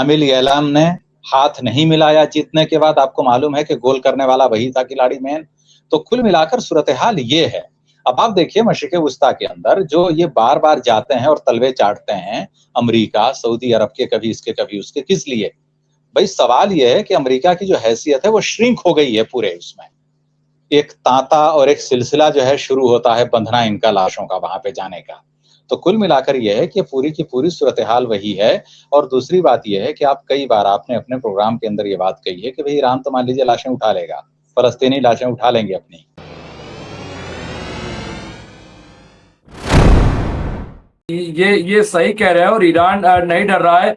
आमिल एलाम ने हाथ नहीं मिलाया जीतने के बाद, आपको मालूम है कि गोल करने वाला वही था खिलाड़ी मेन। तो कुल मिलाकर सूरत हाल ये है। अब आप देखिए मशरिक़ वुस्ता के अंदर जो ये बार-बार जाते हैं और तलवे चाटते हैं, अमेरिका, सऊदी अरब के कभी इसके कभी उसके, किस लिए? भाई सवाल ये है कि अमेरिका की जो हैसियत है वो श्रिंक हो गई है पूरे उसमें। एक तांता और एक सिलसिला जो है शुरू होता है बंधना इनका लाशों का वहां पे जाने का। तो कुल मिलाकर यह है कि पूरी की पूरी सूरत हाल वही है। और दूसरी बात यह है कि आप कई बार आपने अपने प्रोग्राम के अंदर ये बात कही है कि भाई ईरान तो मान लीजिए लाशें उठा लेगा, फलस्तीनी लाशें उठा लेंगे अपनी। ये सही कह रहे हैं और ईरान नहीं डर रहा है।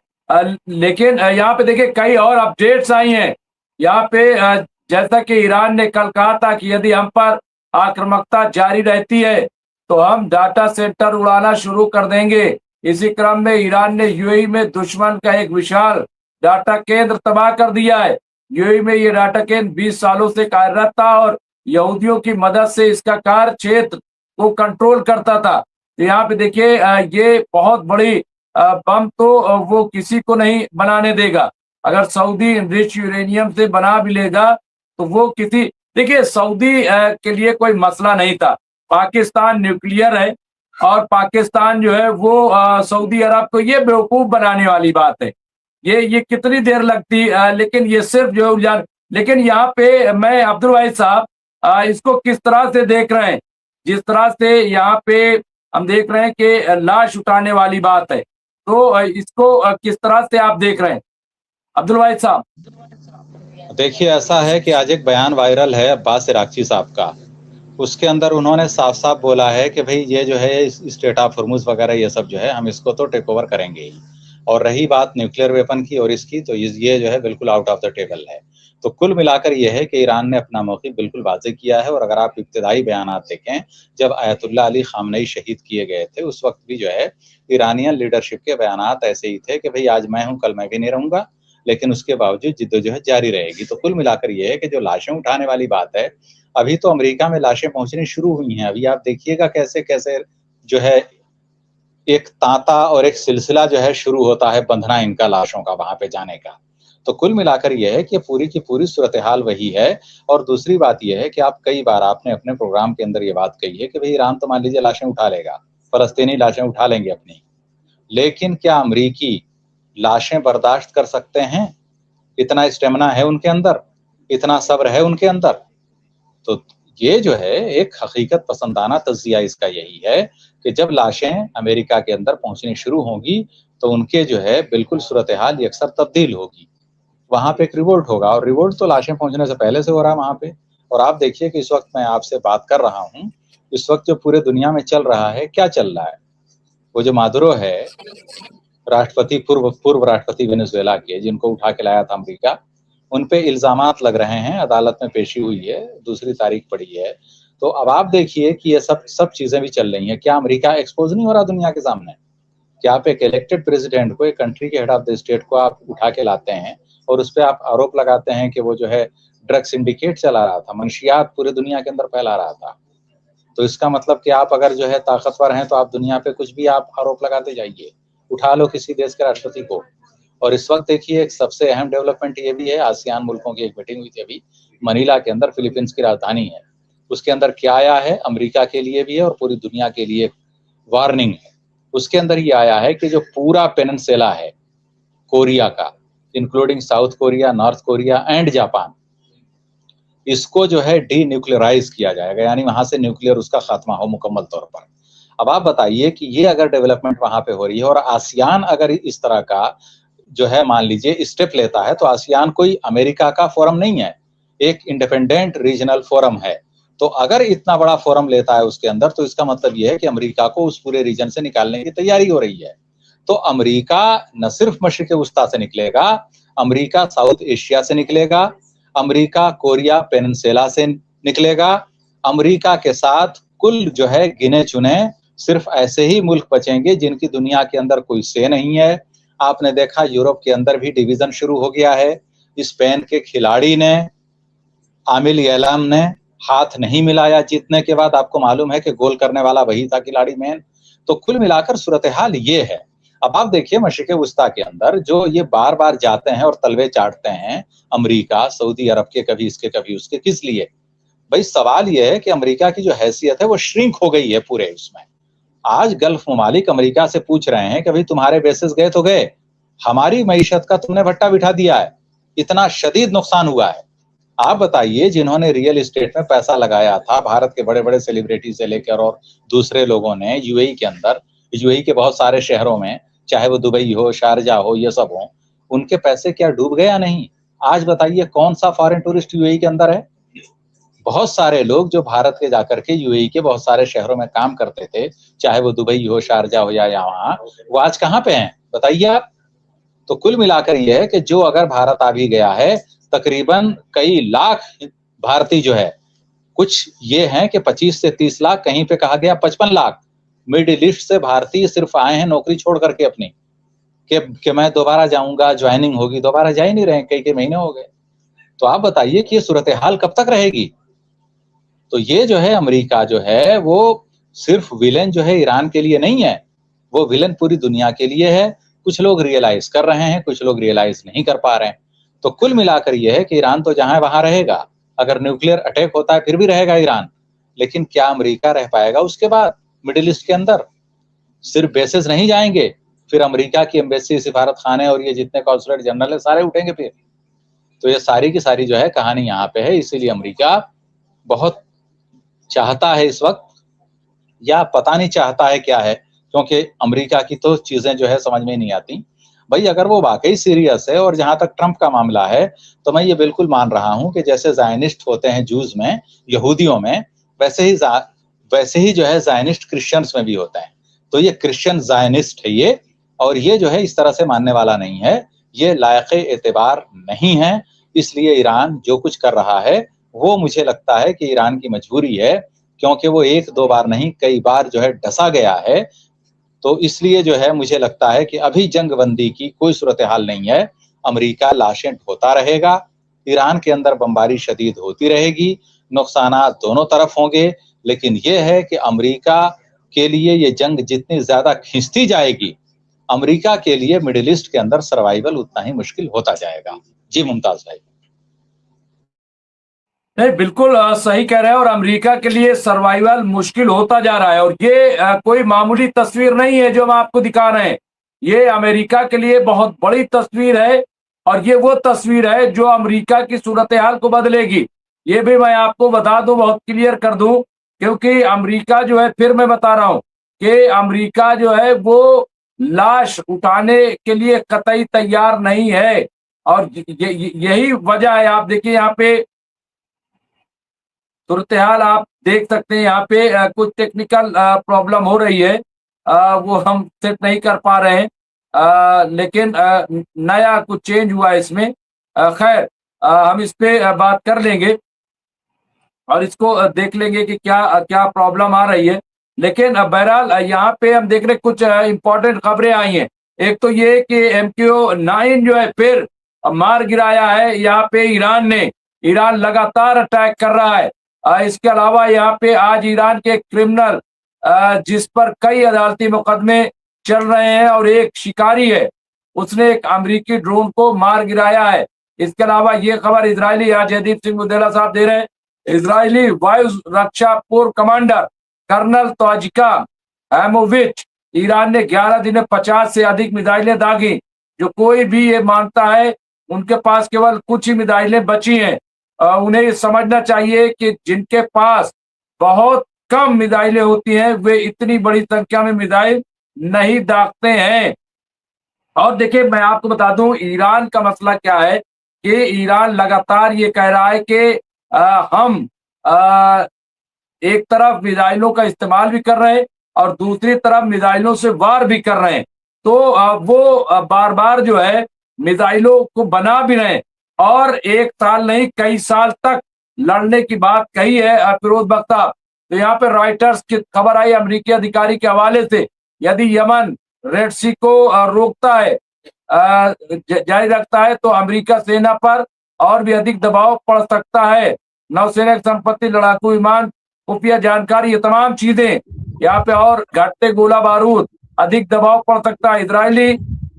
लेकिन यहाँ पे देखिए कई और अपडेट्स आई हैं। यहाँ पे जैसा कि ईरान ने कल कहा था कि यदि हम पर आक्रामकता जारी रहती है तो हम डाटा सेंटर उड़ाना शुरू कर देंगे। इसी क्रम में ईरान ने यूएई में दुश्मन का एक विशाल डाटा केंद्र तबाह कर दिया है। यूएई में ये डाटा केंद्र 20 सालों से कार्यरत था और यहूदियों की मदद से इसका कार्य क्षेत्र को कंट्रोल करता था। तो यहाँ पे देखिए ये बहुत बड़ी बम तो वो किसी को नहीं बनाने देगा। अगर सऊदी रिच यूरेनियम से बना भी लेगा तो वो किसी, देखिए सऊदी के लिए कोई मसला नहीं था। पाकिस्तान न्यूक्लियर है और पाकिस्तान जो है वो सऊदी अरब को ये बेवकूफ बनाने वाली बात है। ये कितनी देर लगती, लेकिन ये सिर्फ जो उलझन। लेकिन यहाँ पे मैं अब्दुल वाहिद साहब इसको किस तरह से देख रहे हैं? जिस तरह से यहाँ पे हम देख रहे हैं कि लाश उठाने वाली बात है, तो इसको किस तरह से आप देख रहे हैं अब्दुल वाहिद साहब? देखिए ऐसा है कि आज एक बयान वायरल है अब्बास इराक़ची साहब का। उसके अंदर उन्होंने साफ साफ बोला है कि भाई ये जो है स्टेट ऑफ हॉर्मुज़ वगैरह ये सब जो है हम इसको तो टेक ओवर करेंगे ही। और रही बात न्यूक्लियर वेपन की और इसकी, तो ये जो है बिल्कुल आउट ऑफ द टेबल है। तो कुल मिलाकर ये है कि ईरान ने अपना मौक़िफ़ बिल्कुल वाज़ेह किया है। और अगर आप इब्तिदाई बयानात देखें, जब आयतुल्लाह अली ख़ामनेई शहीद किए गए थे उस वक़्त भी जो है ईरानियन लीडरशिप के बयानात ऐसे ही थे कि भाई आज मैं हूँ कल मैं भी नहीं रहूँगा, लेकिन उसके बावजूद जिद्दोजहद जारी रहेगी। तो कुल मिलाकर ये है कि जो लाशें उठाने वाली बात है, अभी तो अमेरिका में लाशें पहुँचनी शुरू हुई हैं। अभी आप देखिएगा कैसे-कैसे जो है एक तांता और एक सिलसिला जो है शुरू होता है बंधना इनका लाशों का वहाँ पे जाने का। तो कुल मिलाकर ये है कि पूरी की पूरी सूरत हाल वही है। और दूसरी बात ये है कि आप कई बार आपने अपने प्रोग्राम के अंदर ये बात कही है कि भाई ईरान तो मान लीजिए लाशें उठा लेगा, फलस्तीनी लाशें उठा लेंगे अपनी। लेकिन क्या अमरीकी लाशें बर्दाश्त कर सकते हैं? इतना स्टेमिना है उनके अंदर? इतना सब्र है उनके अंदर? तो ये जो है एक हकीकत पसंदाना तज़्ज़िया इसका यही है कि जब लाशें अमेरिका के अंदर पहुँचनी शुरू होंगी तो उनके जो है बिल्कुल सूरत हाल यकसर तब्दील होगी। वहाँ पे एक रिवोल्ट होगा और रिवोल्ट तो लाशें पहुँचने से पहले से हो रहा है वहाँ पे। और आप देखिए कि इस वक़्त मैं आपसे बात कर रहा हूँ, इस वक़्त जो पूरे दुनिया में चल रहा है, क्या चल रहा है? वो जो मादुरो है, राष्ट्रपति पूर्व राष्ट्रपति वेनेज़ुएला के, जिनको उठा के लाया था अमेरिका, उन पे इल्ज़ामात लग रहे हैं, अदालत में पेशी हुई है, दूसरी तारीख पड़ी है। तो अब आप देखिए कि ये सब चीज़ें भी चल रही हैं। क्या अमेरिका एक्सपोज़ नहीं हो रहा दुनिया के सामने? क्या आप एक इलेक्टेड प्रेसिडेंट को, एक कंट्री के हेड ऑफ द स्टेट को आप उठा के लाते हैं और उस पे आप आरोप लगाते हैं कि वो जो है ड्रग सिंडिकेट चला रहा था, मंशियात पूरे दुनिया के अंदर फैला रहा था। तो इसका मतलब कि आप अगर जो है ताकतवर हैं तो आप दुनिया पे कुछ भी आप आरोप लगाते जाइए, उठा लो किसी देश के राष्ट्रपति को। और इस वक्त देखिए एक सबसे अहम डेवलपमेंट ये भी है, आसियान मुल्कों की एक मीटिंग हुई थी अभी मनीला के अंदर, फिलीपींस की राजधानी है। उसके अंदर क्या आया है, अमेरिका के लिए भी है और पूरी दुनिया के लिए वार्निंग है। उसके अंदर ये आया है कि जो पूरा पेनिनसुला है कोरिया का, including south Korea, north Korea and Japan, इसको जो है डीन्यूक्लियराइज किया जाएगा, यानी वहां से न्यूक्लियर उसका खात्मा हो मुकम्मल तौर पर। अब आप बताइए कि ये अगर डेवलपमेंट वहां पे हो रही है और आसियान अगर इस तरह का जो है मान लीजिए स्टेप लेता है, तो आसियान कोई अमेरिका का फोरम नहीं है, एक इंडिपेंडेंट रीजनल फोरम है। तो अगर इतना बड़ा फोरम लेता है उसके अंदर, तो इसका मतलब यह है कि अमेरिका को उस पूरे रीजन से निकालने की तैयारी हो रही है। तो अमेरिका न सिर्फ मशरिक़ वुस्ता से निकलेगा, अमेरिका साउथ एशिया से निकलेगा, अमेरिका कोरिया पेनिनसुला से निकलेगा। अमेरिका के साथ कुल जो है गिने चुने सिर्फ ऐसे ही मुल्क बचेंगे जिनकी दुनिया के अंदर कोई से नहीं है। आपने देखा यूरोप के अंदर भी डिवीजन शुरू हो गया है। स्पेन के खिलाड़ी ने, आमिल एलाम ने हाथ नहीं मिलाया जीतने के बाद, आपको मालूम है कि गोल करने वाला वही था खिलाड़ी मेन। तो कुल मिलाकर सूरत हाल ये है। अब आप देखिए मशरिक़ वुस्ता के अंदर जो ये बार-बार जाते हैं और तलवे चाटते हैं, अमेरिका, सऊदी अरब के कभी इसके कभी उसके, किस लिए? भई सवाल ये है कि अमेरिका की जो हैसियत है वो श्रिंक हो गई है पूरे उसमें। आज गल्फ ममालिक अमेरिका से पूछ रहे हैं कि भाई तुम्हारे बेसेस गए तो गए, हमारी मईशत का तुमने भट्टा बिठा दिया है, इतना शदीद नुकसान हुआ है। आप बताइए जिन्होंने रियल एस्टेट में पैसा लगाया था, भारत के बड़े-बड़े सेलिब्रिटी से लेकर और दूसरे लोगों ने यूएई के अंदर, यूएई के बहुत सारे शहरों में, चाहे वो दुबई हो, शारजा हो, ये सब हो, उनके पैसे क्या डूब गए या नहीं? आज बताइए कौन-सा फॉरेन टूरिस्ट यूएई के अंदर है? बहुत सारे लोग जो भारत के जाकर के यूएई के बहुत सारे शहरों में काम करते थे, चाहे वो दुबई हो, शारजा हो या वहाँ, वो आज कहाँ पे हैं? बताइए आप। तो कुल मिलाकर ये है कि जो अगर भारत आ भी गया है, तकरीबन कई लाख भारतीय जो है, कुछ ये हैं कि 25 से 30 लाख, कहीं पे कहा गया 55 लाख मिडिल ईस्ट से भारतीय सिर्फ आए हैं नौकरी छोड़ करके अपनी, कि मैं दोबारा जाऊँगा, जॉइनिंग होगी, दोबारा जा ही नहीं रहे हैं, कई-कई महीने हो गए। तो आप बताइए कि ये सूरत-ए-हाल कब तक रहेगी? तो ये जो है अमेरिका जो है वो सिर्फ विलेन जो है ईरान के लिए नहीं है, वो विलेन पूरी दुनिया के लिए है। कुछ लोग रियलाइज़ कर रहे हैं, कुछ लोग रियलाइज़ नहीं कर पा रहे हैं। तो कुल मिलाकर ये है कि ईरान तो जहाँ है वहाँ रहेगा। अगर न्यूक्लियर अटैक होता है फिर भी रहेगा ईरान। लेकिन क्या अमेरिका रह पाएगा उसके बाद मिडल ईस्ट के अंदर? सिर्फ बेसेस नहीं जाएँगे, फिर अमेरिका की एम्बेसी, सिफारतखाने और ये जितने कॉन्सुलेट जनरल है सारे उठेंगे फिर। तो ये सारी की सारी जो है कहानी यहाँ पे है, इसीलिए अमेरिका बहुत चाहता है इस वक़्त, या पता नहीं चाहता है क्या है, क्योंकि अमेरिका की तो चीज़ें जो है समझ में नहीं आती। भई अगर वो वाक़ई सीरियस है, और जहाँ तक ट्रंप का मामला है, तो मैं ये बिल्कुल मान रहा हूँ कि जैसे ज़ायनिस्ट होते हैं जूज़ में, यहूदियों में, वैसे ही जो है ज़ायनिस्ट क्रिश्चियंस में भी होते हैं। तो ये क्रिश्चियन ज़ायनिस्ट है ये, और ये जो है इस तरह से मानने वाला नहीं है, ये लायक़-ए-एतिबार नहीं है। इसलिए ईरान जो कुछ कर रहा है, वो मुझे लगता है कि ईरान की मजबूरी है, क्योंकि वो 1-2 बार नहीं कई बार जो है डसा गया है। तो इसलिए जो है मुझे लगता है कि अभी जंग-बंदी की कोई सूरत-ए-हाल नहीं है। अमेरिका लाशें ढोता रहेगा, ईरान के अंदर बमबारी शदीद होती रहेगी, नुकसानात दोनों तरफ होंगे, लेकिन ये है कि अमेरिका के लिए ये जंग जितनी ज़्यादा खिंचती जाएगी, अमेरिका के लिए मिडल ईस्ट के अंदर सर्वाइवल उतना ही मुश्किल होता जाएगा। जी मुमताज़ भाई। नहीं, बिल्कुल सही कह रहे हैं, और अमेरिका के लिए सर्वाइवल मुश्किल होता जा रहा है। और ये कोई मामूली तस्वीर नहीं है जो हम आपको दिखा रहे हैं, ये अमेरिका के लिए बहुत बड़ी तस्वीर है, और ये वो तस्वीर है जो अमेरिका की सूरत हाल को बदलेगी। ये भी मैं आपको बता दूं, बहुत क्लियर कर दूं, क्योंकि अमेरिका जो है, फिर मैं बता रहा हूं कि अमेरिका जो है वो लाश उठाने के लिए कतई तैयार नहीं है। और यही वजह है। आप देखिए यहाँ पे सूरत हाल आप देख सकते हैं, यहाँ पे कुछ टेक्निकल प्रॉब्लम हो रही है, वो हम सेट नहीं कर पा रहे हैं, लेकिन नया कुछ चेंज हुआ है इसमें। खैर, हम इस पे बात कर लेंगे और इसको देख लेंगे कि क्या क्या प्रॉब्लम आ रही है। लेकिन बहरहाल यहाँ पे हम देख रहे कुछ इंपॉर्टेंट खबरें आई हैं। एक तो ये कि MQ-9 जो है फिर मार गिराया है यहाँ पे ईरान ने। ईरान लगातार अटैक कर रहा है। इसके अलावा यहाँ पे आज ईरान के क्रिमिनल, जिस पर कई अदालती मुकदमे चल रहे हैं और एक शिकारी है, उसने एक अमेरिकी ड्रोन को मार गिराया है। इसके अलावा ये खबर इजरायली, यहाँ जयदीप सिंह बुदेला साहब दे रहे हैं, इजरायली वायु रक्षा पूर्व कमांडर कर्नल ताजिका एमोविच, ईरान ने 11 दिन में 50 से अधिक मिसाइलें दागी। जो कोई भी ये मानता है उनके पास केवल कुछ ही मिसाइलें बची हैं। उन्हें ये समझना चाहिए कि जिनके पास बहुत कम मिसाइलें होती हैं वे इतनी बड़ी संख्या में मिसाइल नहीं दागते हैं। और देखिए, मैं आपको बता दूं ईरान का मसला क्या है कि ईरान लगातार ये कह रहा है कि हम एक तरफ मिसाइलों का इस्तेमाल भी कर रहे हैं और दूसरी तरफ मिसाइलों से वार भी कर रहे हैं। तो वो बार बार जो है मिसाइलों को बना भी रहे हैं, और एक साल नहीं कई साल तक लड़ने की बात कही है फिरोज बख्ता। तो यहाँ पे रॉयटर्स की खबर आई अमेरिकी अधिकारी के हवाले से, यदि यमन रेड सी को रोकता है, जारी रखता है, तो अमेरिका सेना पर और भी अधिक दबाव पड़ सकता है। नौसेना की संपत्ति, लड़ाकू विमान, खुफिया जानकारी, ये तमाम चीजें यहाँ पे, और घटते गोला बारूद, अधिक दबाव पड़ सकता है। इजरायली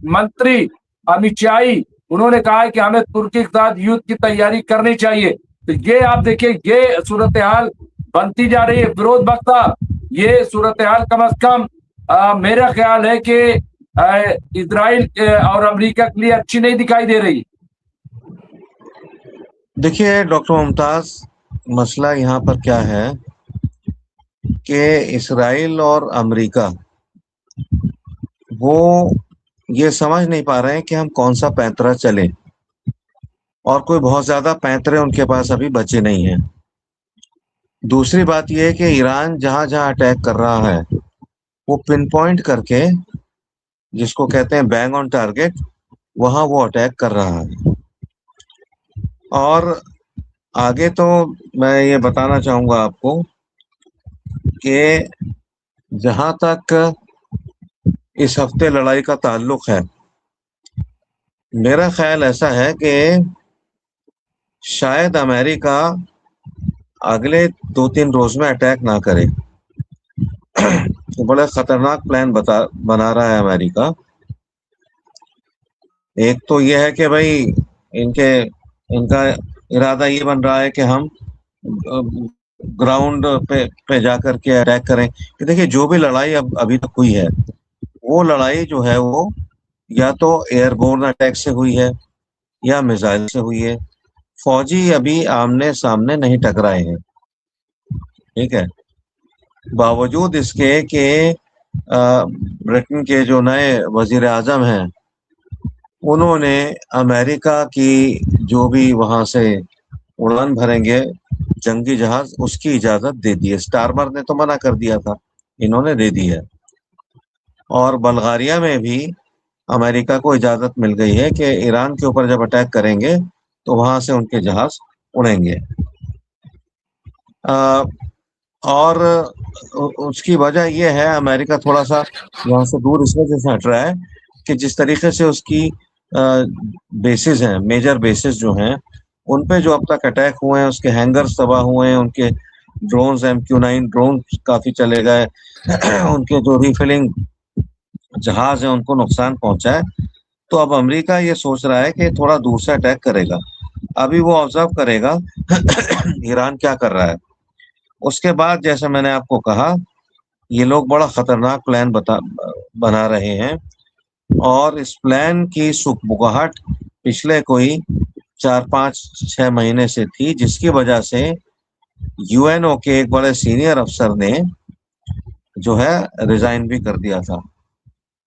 मंत्री अमित शाही उन्होंने कहा है कि हमें तुर्की के साथ युद्ध की तैयारी करनी चाहिए। तो ये आप देखिए, ये सूरत हाल बनती जा रही है। विरोध वक्ता, ये सूरत हाल कम अज कम मेरा ख्याल है कि इजराइल और अमेरिका के लिए अच्छी नहीं दिखाई दे रही। देखिए डॉक्टर मुमताज, मसला यहाँ पर क्या है कि इसराइल और अमेरिका वो ये समझ नहीं पा रहे हैं कि हम कौन सा पैंतरा चले, और कोई बहुत ज्यादा पैंतरे उनके पास अभी बचे नहीं हैं। दूसरी बात यह है कि ईरान जहां जहां अटैक कर रहा है वो पिन पॉइंट करके, जिसको कहते हैं बैंग ऑन टारगेट, वहां वो अटैक कर रहा है। और आगे तो मैं ये बताना चाहूंगा आपको कि जहां तक इस हफ्ते लड़ाई का ताल्लुक है, मेरा ख्याल ऐसा है कि शायद अमेरिका अगले 2-3 रोज में अटैक ना करे। तो बड़ा खतरनाक प्लान बना रहा है अमेरिका। एक तो यह है कि भाई इनका इरादा ये बन रहा है कि हम ग्राउंड पे जाकर के अटैक करें। कि देखिए, जो भी लड़ाई अभी तक हुई है, वो लड़ाई जो है वो या तो एयरबोर्न अटैक से हुई है या मिसाइल से हुई है। फौजी अभी आमने सामने नहीं टकराए हैं, ठीक है। बावजूद इसके कि ब्रिटेन के जो नए वजीर आजम हैं, उन्होंने अमेरिका की जो भी वहां से उड़ान भरेंगे जंगी जहाज, उसकी इजाजत दे दी है। स्टारमर ने तो मना कर दिया था, इन्होंने दे दी है। और बल्गारिया में भी अमेरिका को इजाजत मिल गई है कि ईरान के ऊपर जब अटैक करेंगे तो वहां से उनके जहाज उड़ेंगे। और उसकी वजह यह है, अमेरिका थोड़ा सा यहाँ से दूर इस वजह से हट रहा है कि जिस तरीके से उसकी बेसिस हैं, मेजर बेसिस जो हैं, उन पे जो अब तक अटैक हुए हैं, उसके हैंगर्स तबाह हुए हैं, उनके ड्रोन्स MQ-9 ड्रोन काफी चले गए, उनके जो रिफिलिंग जहाज है उनको नुकसान पहुंचा है। तो अब अमेरिका ये सोच रहा है कि थोड़ा दूर से अटैक करेगा। अभी वो ऑब्जर्व करेगा ईरान क्या कर रहा है। उसके बाद, जैसे मैंने आपको कहा, ये लोग बड़ा खतरनाक प्लान बना रहे हैं। और इस प्लान की सुगबुगाहट पिछले कोई 4-5-6 महीने से थी, जिसकी वजह से UNO के एक बड़े सीनियर अफसर ने जो है रिजाइन भी कर दिया था।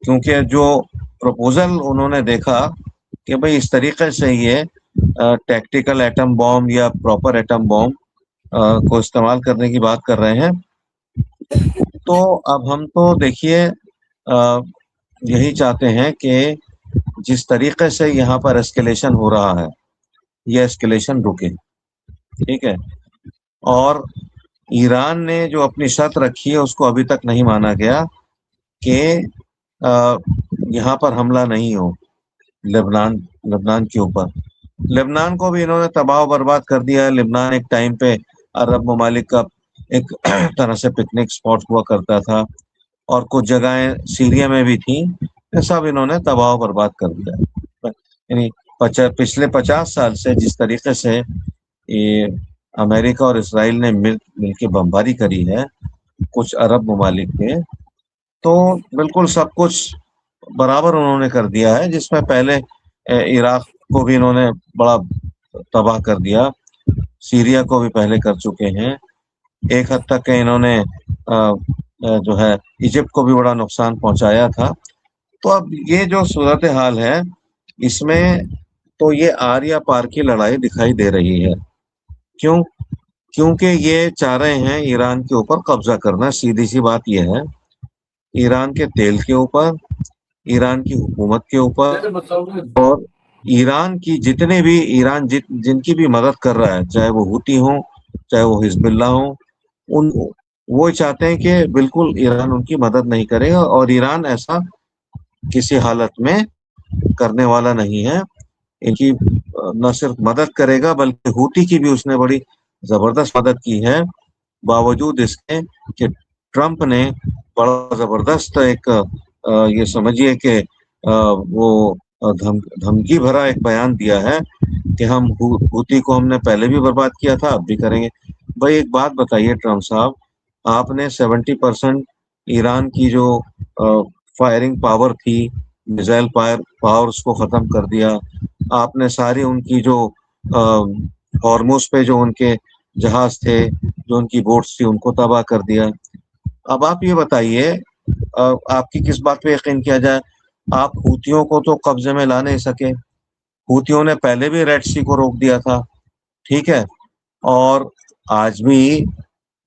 क्योंकि जो प्रपोजल उन्होंने देखा कि भाई इस तरीके से ये टैक्टिकल एटम बॉम्ब या प्रॉपर एटम बॉम्ब को इस्तेमाल करने की बात कर रहे हैं। तो अब हम तो देखिए यही चाहते हैं कि जिस तरीके से यहाँ पर एस्केलेशन हो रहा है, ये एस्केलेशन रुके, ठीक है। और ईरान ने जो अपनी शर्त रखी है उसको अभी तक नहीं माना गया कि यहाँ पर हमला नहीं हो लेबनान के ऊपर। लेबनान को भी इन्होंने तबाह बर्बाद कर दिया है। लेबनान एक टाइम पे अरब ममालिक का एक तरह से पिकनिक स्पॉट हुआ करता था, और कुछ जगहें सीरिया में भी थी, सब इन्होंने तबाह बर्बाद कर दिया। यानी पिछले 50 साल से जिस तरीके से ये अमेरिका और इसराइल ने मिल के बमबारी करी है कुछ अरब ममालिक पे, तो बिल्कुल सब कुछ बराबर उन्होंने कर दिया है। जिसमें पहले इराक को भी इन्होंने बड़ा तबाह कर दिया, सीरिया को भी पहले कर चुके हैं, एक हद तक इन्होंने जो है इजिप्ट को भी बड़ा नुकसान पहुंचाया था। तो अब ये जो सूरत हाल है, इसमें तो ये आर या पार की लड़ाई दिखाई दे रही है। क्योंकि ये चाह रहे हैं ईरान के ऊपर कब्जा करना। सीधी सी बात यह है, ईरान के तेल के ऊपर, ईरान की हुकूमत के ऊपर, और ईरान की जितने भी जिनकी भी मदद कर रहा है, चाहे वो हुती हो, चाहे वो हिजबुल्लाह हो, वो चाहते हैं कि बिल्कुल ईरान उनकी मदद नहीं करेगा। और ईरान ऐसा किसी हालत में करने वाला नहीं है। इनकी न सिर्फ मदद करेगा बल्कि हुती की भी उसने बड़ी जबरदस्त मदद की है, बावजूद इसके कि ट्रंप ने बड़ा जबरदस्त एक ये समझिए कि वो धमकी भरा एक बयान दिया है कि हम हूती को हमने पहले भी बर्बाद किया था, अब भी करेंगे। भाई एक बात बताइए ट्रम्प साहब, आपने 70% ईरान की जो फायरिंग पावर थी, मिसाइल फायर पावर, उसको खत्म कर दिया। आपने सारी उनकी जो हॉर्मुज पे जो उनके जहाज थे, जो उनकी बोट्स थी, उनको तबाह कर दिया। अब आप ये बताइए, आपकी किस बात पे यकीन किया जाए? आप हूतियों को तो कब्जे में ला नहीं सके। हूतियों ने पहले भी रेड सी को रोक दिया था, ठीक है, और आज भी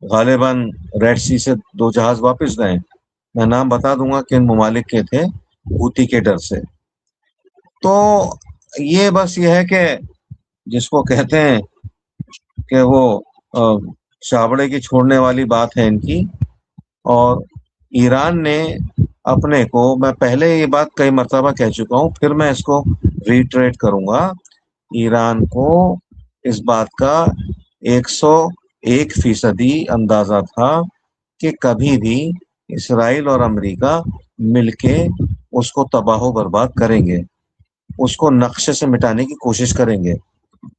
गालिबन रेड सी से 2 जहाज वापस गए। मैं नाम बता दूंगा किन ममालिक के थे, हूती के डर से। तो ये बस ये है कि जिसको कहते हैं कि वो चावड़े की छोड़ने वाली बात है इनकी। और ईरान ने अपने को, मैं पहले ये बात कई मर्तबा कह चुका हूँ, फिर मैं इसको रिट्रेट करूंगा, ईरान को इस बात का 101% अंदाजा था कि कभी भी इसराइल और अमेरिका मिलके उसको तबाह बर्बाद करेंगे, उसको नक्शे से मिटाने की कोशिश करेंगे,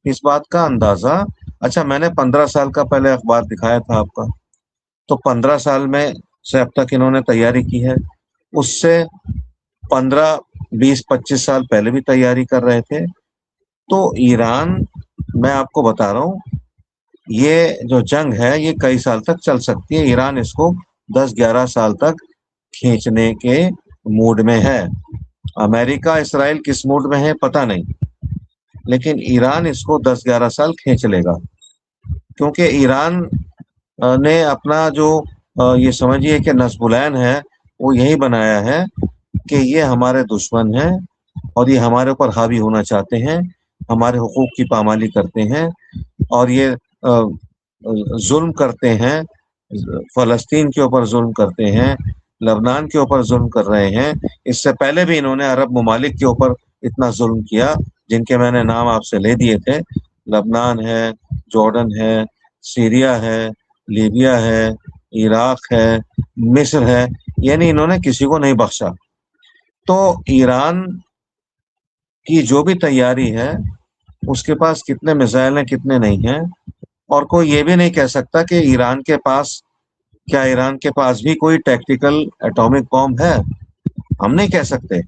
इस बात का अंदाजा। अच्छा, मैंने 15 साल का पहले अखबार दिखाया था आपका, तो 15 साल में से अब तक इन्होंने तैयारी की है। उससे 15, 20, 25 साल पहले भी तैयारी कर रहे थे। तो ईरान, मैं आपको बता रहा हूँ, ये जो जंग है ये कई साल तक चल सकती है। ईरान इसको 10-11 साल तक खींचने के मूड में है। अमेरिका, इसराइल किस मूड में है पता नहीं, लेकिन ईरान इसको 10-11 साल खींच लेगा, क्योंकि ईरान ने अपना जो ये समझिए कि नस्बुलैन है, वो यही बनाया है कि ये हमारे दुश्मन हैं और ये हमारे ऊपर हावी होना चाहते हैं, हमारे हुकूक की पामाली करते हैं, और ये जुल्म करते हैं, फ़लस्तीन के ऊपर जुल्म करते हैं, लबनान के ऊपर जुल्म कर रहे हैं। इससे पहले भी इन्होंने अरब ममालिक के ऊपर इतना जुल्म किया, जिनके मैंने नाम आपसे ले दिए थे। लबनान है, जॉर्डन है, सीरिया है, लीबिया है, इराक है, मिस्र है, यानी इन्होंने किसी को नहीं बख्शा। तो ईरान की जो भी तैयारी है, उसके पास कितने मिसाइल हैं कितने नहीं हैं, और कोई ये भी नहीं कह सकता कि ईरान के पास, क्या ईरान के पास भी कोई टैक्टिकल एटॉमिक बॉम्ब है? हम नहीं कह सकते,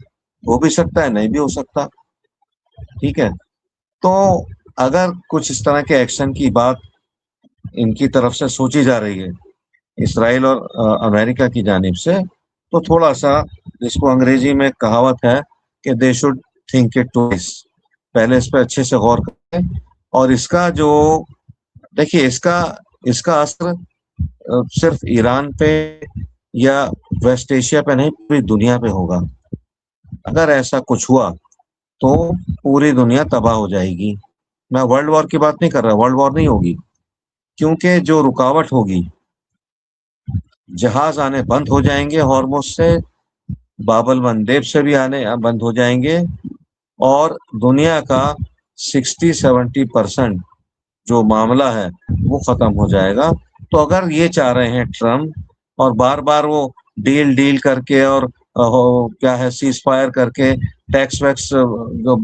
हो भी सकता है, नहीं भी हो सकता, ठीक है। तो अगर कुछ इस तरह के एक्शन की बात इनकी तरफ से सोची जा रही है, इसराइल और अमेरिका की जानिब से, तो थोड़ा सा, जिसको अंग्रेजी में कहावत है कि they should think it twice, पहले इस पर अच्छे से गौर करें। और इसका जो, देखिए, इसका इसका असर सिर्फ ईरान पे या वेस्ट एशिया पे नहीं, पूरी दुनिया पे होगा। अगर ऐसा कुछ हुआ तो पूरी दुनिया तबाह हो जाएगी। मैं वर्ल्ड वॉर की बात नहीं कर रहा, वर्ल्ड वॉर नहीं होगी, क्योंकि जो रुकावट होगी, जहाज आने बंद हो जाएंगे हॉर्मुज से, बाबल मंदेब से भी आने बंद हो जाएंगे, और दुनिया का 60-70% जो मामला है वो खत्म हो जाएगा। तो अगर ये चाह रहे हैं ट्रम्प, और बार बार वो डील डील करके और क्या है, सीज फायर करके, टैक्स वैक्स जो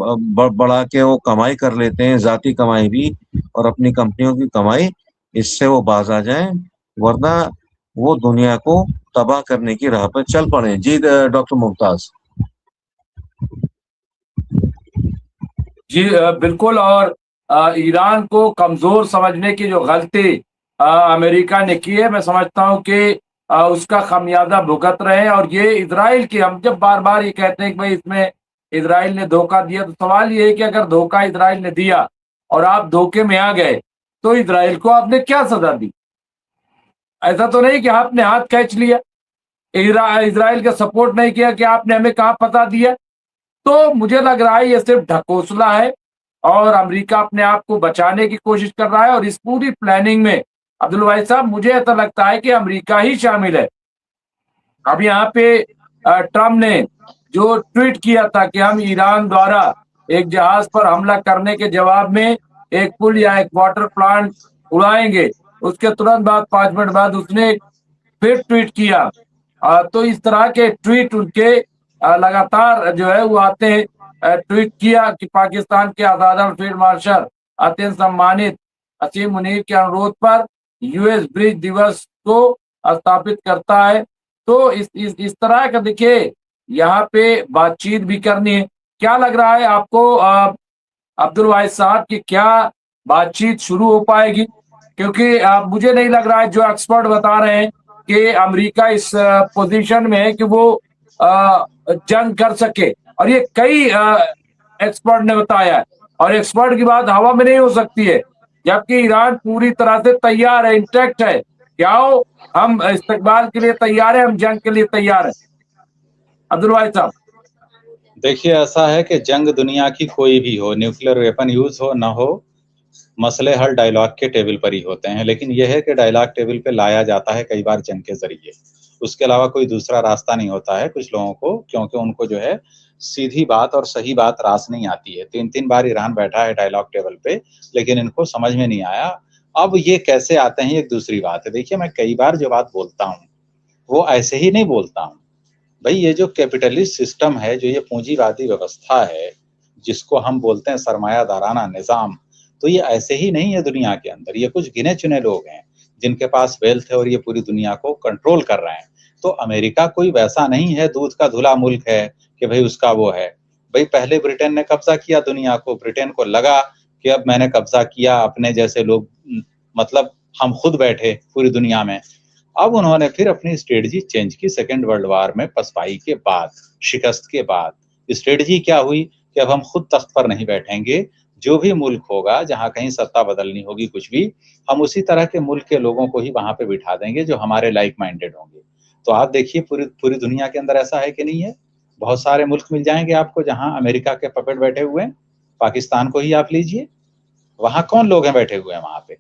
बढ़ा के वो कमाई कर लेते हैं, जाती कमाई भी और अपनी कंपनियों की कमाई, इससे वो बाज आ जाएं, वरना वो दुनिया को तबाह करने की राह पर चल पड़े। जी डॉक्टर मुमताज। जी बिल्कुल। और ईरान को कमजोर समझने की जो गलती अमेरिका ने की है, मैं समझता हूं कि उसका खामियाजा भुगत रहे हैं। और ये इजराइल की, हम जब बार बार ये कहते हैं कि भाई इसमें इजराइल ने धोखा दिया, तो सवाल ये है कि अगर धोखा इजराइल ने दिया और आप धोखे में आ गए, तो इजराइल को आपने क्या सजा दी? ऐसा तो नहीं कि आपने हाथ खींच लिया, इजराइल का सपोर्ट नहीं किया, कि आपने हमें कहा पता दिया। तो मुझे लग रहा है ये सिर्फ ढकोसला है, और अमेरिका अपने आप को बचाने की कोशिश कर रहा है। और इस पूरी प्लानिंग में अब्दुल भाई साहब, मुझे ऐसा लगता है कि अमेरिका ही शामिल है। अब यहाँ पे ट्रम्प ने जो ट्वीट किया था कि हम ईरान द्वारा एक जहाज पर हमला करने के जवाब में एक पुल या एक वाटर प्लांट उड़ाएंगे, उसके तुरंत बाद 5 मिनट बाद उसने फिर ट्वीट किया तो इस तरह के ट्वीट उनके लगातार जो है वो आते हैं। ट्वीट किया कि पाकिस्तान के आज़ाद फील्ड मार्शल अत्यंत सम्मानित असीम मुनीर के अनुरोध पर यूएस ब्रिज दिवस को स्थापित करता है। तो इस तरह का देखिए यहाँ पे बातचीत भी करनी है। क्या लग रहा है आपको अब्दुल वाहिद साहब की क्या बातचीत शुरू हो पाएगी? क्योंकि मुझे नहीं लग रहा है, जो एक्सपर्ट बता रहे हैं कि अमेरिका इस पोजीशन में है कि वो जंग कर सके, और ये कई एक्सपर्ट ने बताया है, और एक्सपर्ट की बात हवा में नहीं हो सकती है, जबकि ईरान पूरी तरह से तैयार है, इंटैक्ट है। क्या हो, हम इस्तकबाल के लिए तैयार है, हम जंग के लिए तैयार है। अब्दुल वाहिद साहब, देखिए ऐसा है कि जंग दुनिया की कोई भी हो, न्यूक्लियर वेपन यूज हो ना हो, मसले हर डायलॉग के टेबल पर ही होते हैं। लेकिन यह है कि डायलॉग टेबल पे लाया जाता है कई बार जंग के जरिए, उसके अलावा कोई दूसरा रास्ता नहीं होता है कुछ लोगों को, क्योंकि उनको जो है सीधी बात और सही बात रास नहीं आती है। 3-3 बार ईरान बैठा है डायलॉग टेबल पे, लेकिन इनको समझ में नहीं आया। अब ये कैसे आते हैं, एक दूसरी बात है। देखिए मैं कई बार जो बात बोलता हूँ वो ऐसे ही नहीं बोलता हूँ भाई। ये जो कैपिटलिस्ट सिस्टम है, जो ये पूंजीवादी व्यवस्था है, जिसको हम बोलते हैं सरमायादाराना निज़ाम, तो ये ऐसे ही नहीं है दुनिया के अंदर। ये कुछ गिने चुने लोग हैं जिनके पास वेल्थ है और ये पूरी दुनिया को कंट्रोल कर रहे हैं। तो अमेरिका कोई वैसा नहीं है दूध का धुला मुल्क है कि भाई उसका वो है। भाई पहले ब्रिटेन ने कब्जा किया दुनिया को, ब्रिटेन को लगा कि अब मैंने कब्जा किया, अपने जैसे लोग मतलब हम खुद बैठे पूरी दुनिया में। अब उन्होंने फिर अपनी स्ट्रेटजी चेंज की सेकेंड वर्ल्ड वार में पसपाई के बाद, शिकस्त के बाद। स्ट्रेटजी क्या हुई कि अब हम खुद तख्त पर नहीं बैठेंगे, जो भी मुल्क होगा जहां कहीं सत्ता बदलनी होगी कुछ भी, हम उसी तरह के मुल्क के लोगों को ही वहां पे बिठा देंगे जो हमारे लाइक माइंडेड होंगे। तो आप देखिए पूरी पूरी दुनिया के अंदर ऐसा है कि नहीं है। बहुत सारे मुल्क मिल जाएंगे आपको जहां अमेरिका के पपेट बैठे हुए हैं। पाकिस्तान को ही आप लीजिए, वहां कौन लोग हैं बैठे हुए हैं वहां पे।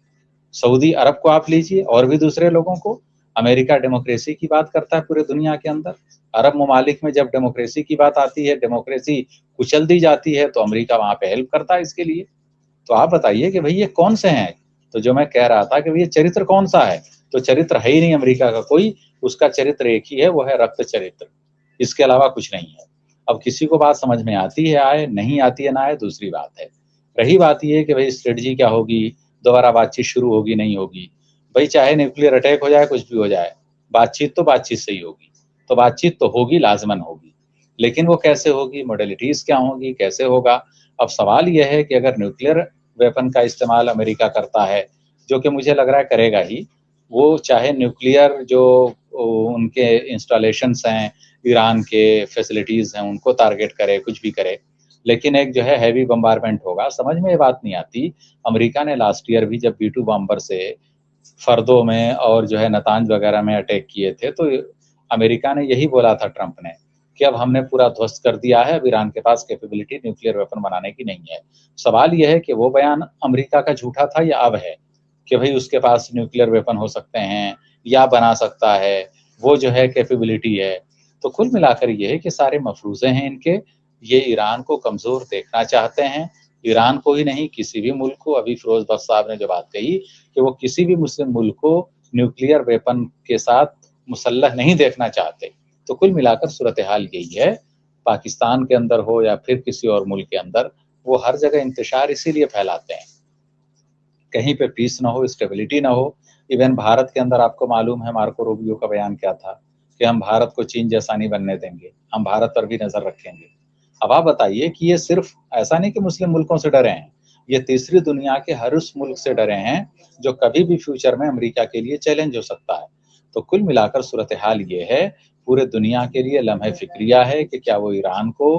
सऊदी अरब को आप लीजिए और भी दूसरे लोगों को। अमेरिका डेमोक्रेसी की बात करता है पूरे दुनिया के अंदर। अरब ममालिक में जब डेमोक्रेसी की बात आती है, डेमोक्रेसी कुचल दी जाती है, तो अमेरिका वहां पे हेल्प करता है इसके लिए। तो आप बताइए कि भाई ये कौन से हैं। तो जो मैं कह रहा था कि भाई ये चरित्र कौन सा है, तो चरित्र है ही नहीं अमेरिका का कोई। उसका चरित्र एक ही है, वो है रक्त चरित्र, इसके अलावा कुछ नहीं है। अब किसी को बात समझ में आती है आए, नहीं आती है ना आए, दूसरी बात है। रही बात ये कि भाई स्ट्रेटजी क्या होगी, दोबारा बातचीत शुरू होगी नहीं होगी। भाई चाहे न्यूक्लियर अटैक हो जाए, कुछ भी हो जाए, बातचीत तो बातचीत से ही होगी। तो बातचीत तो होगी, लाजमन होगी, लेकिन वो कैसे होगी, मॉडलिटीज क्या होगी, कैसे होगा। अब सवाल यह है कि अगर न्यूक्लियर वेपन का इस्तेमाल अमेरिका करता है, जो कि मुझे लग रहा है करेगा ही, वो चाहे न्यूक्लियर जो उनके इंस्टॉलेशंस हैं, ईरान के फैसिलिटीज़ हैं, उनको टारगेट करे, कुछ भी करे, लेकिन एक जो है हैवी बम्बारमेंट होगा। समझ में ये बात नहीं आती। अमेरिका ने लास्ट ईयर भी जब B-2 बॉम्बर से फर्दों में और जो है नतांज वगैरह में अटैक किए थे, तो अमेरिका ने यही बोला था ट्रंप ने कि अब हमने पूरा ध्वस्त कर दिया है, अब ईरान के पास कैपेबिलिटी न्यूक्लियर वेपन बनाने की नहीं है। सवाल यह है कि वो बयान अमेरिका का झूठा था या अब है कि भाई उसके पास न्यूक्लियर वेपन हो सकते हैं या बना सकता है, वो जो है कैपेबिलिटी है। तो कुल मिलाकर ये है कि सारे मफरूज़े हैं इनके। ये ईरान को कमज़ोर देखना चाहते हैं, ईरान को ही नहीं किसी भी मुल्क को। अभी फिरोज बख्श साहब ने जो बात कही कि वो किसी भी मुस्लिम मुल्क को न्यूक्लियर वेपन के साथ मुसल्लह नहीं देखना चाहते। तो कुल मिलाकर सूरत हाल यही है, पाकिस्तान के अंदर हो या फिर किसी और मुल्क के अंदर, वो हर जगह इंतशार इसीलिए फैलाते हैं, कहीं पे पीस ना हो, स्टेबिलिटी ना हो। इवन भारत के अंदर आपको मालूम है मार्को रूबियो का बयान क्या था कि हम भारत को चीन जैसा नहीं बनने देंगे, हम भारत पर भी नजर रखेंगे। अब आप बताइए कि ये सिर्फ ऐसा नहीं कि मुस्लिम मुल्कों से डरे हैं, ये तीसरी दुनिया के हर उस मुल्क से डरे हैं जो कभी भी फ्यूचर में अमेरिका के लिए चैलेंज हो सकता है। तो कुल मिलाकर सूरत हाल ये है, पूरे दुनिया के लिए लम्हे फिक्रिया है कि क्या वो ईरान को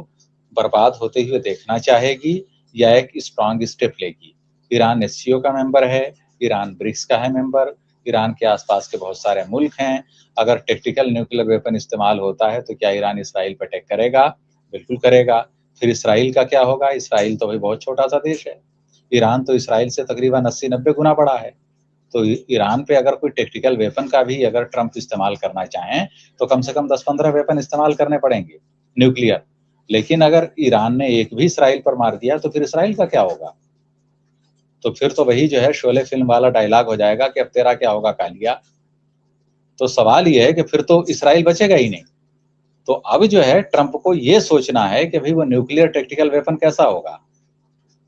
बर्बाद होते हुए देखना चाहेगी या एक स्ट्रांग स्टेप लेगी। ईरान एससीओ का मेंबर है, ईरान ब्रिक्स का है मेंबर, ईरान के आसपास के बहुत सारे मुल्क हैं। अगर टेक्टिकल न्यूक्लियर वेपन इस्तेमाल होता है तो क्या ईरान इसराइल पर अटैक करेगा? बिल्कुल करेगा। फिर इसराइल का क्या होगा? इसराइल तो भाई बहुत छोटा सा देश है, ईरान तो इसराइल से तकरीबन 80-90 गुना बड़ा है। तो ईरान पे अगर कोई टेक्टिकल वेपन का भी अगर ट्रंप इस्तेमाल करना चाहें तो कम से कम 10-15 वेपन इस्तेमाल करने पड़ेंगे न्यूक्लियर। लेकिन अगर ईरान ने एक भी इसराइल पर मार दिया तो फिर इसराइल का क्या होगा? तो फिर तो वही जो है शोले फिल्म वाला डायलॉग हो जाएगा कि अब तेरा क्या होगा कालिया। तो सवाल ये है कि फिर तो इसराइल बचेगा ही नहीं। तो अब जो है ट्रंप को ये सोचना है कि भाई वो न्यूक्लियर टैक्टिकल वेपन कैसा होगा?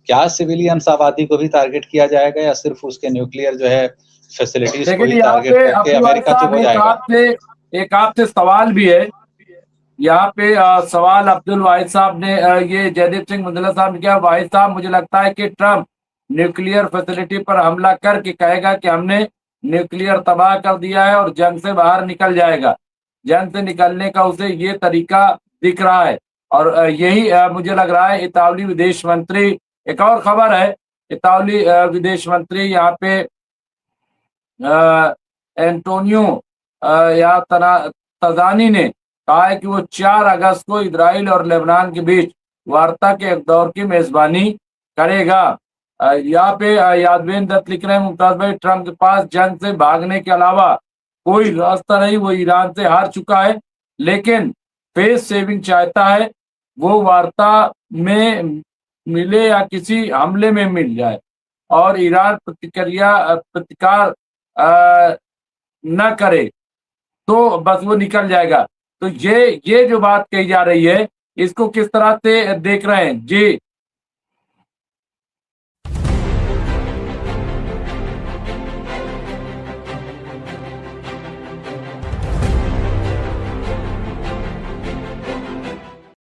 क्या सिविलियंस आबादी को भी टारगेट किया जाएगा या सिर्फ उसके न्यूक्लियर जो है फैसिलिटीज को लेकिन ही यहाँ टारगेट पे करके अब्दुल वाहिद अमेरिका चुप साहब हो जाएगा? एक आपसे सवाल भी है यहाँ पे। सवाल अब्दुल वाहिद साहब ने ये जयदीप सिंह मुंदला साहब ने किया। वाहिद साहब, मुझे लगता है कि ट्रंप न्यूक्लियर फैसिलिटी पर हमला करके कहेगा कि हमने न्यूक्लियर तबाह कर दिया है और जंग से बाहर निकल जाएगा। जंग से निकलने का उसे ये तरीका दिख रहा है और यही मुझे लग रहा है। इतालवी विदेश मंत्री, एक और खबर है, इतालवी विदेश मंत्री यहाँ पे एंटोनियो या तजानी ने कहा है कि वो 4 अगस्त को इजराइल और लेबनान के बीच वार्ता के एक दौर की मेजबानी करेगा। यहाँ पे यादवेन दत्त लिख रहे हैं, मुमताज भाई, ट्रंप के पास जंग से भागने के अलावा कोई रास्ता नहीं। वो ईरान से हार चुका है लेकिन फेस सेविंग चाहता है। वो वार्ता में मिले या किसी हमले में मिल जाए और ईरान प्रतिकार न करे तो बस वो निकल जाएगा। तो ये जो बात कही जा रही है, इसको किस तरह से देख रहे हैं जी?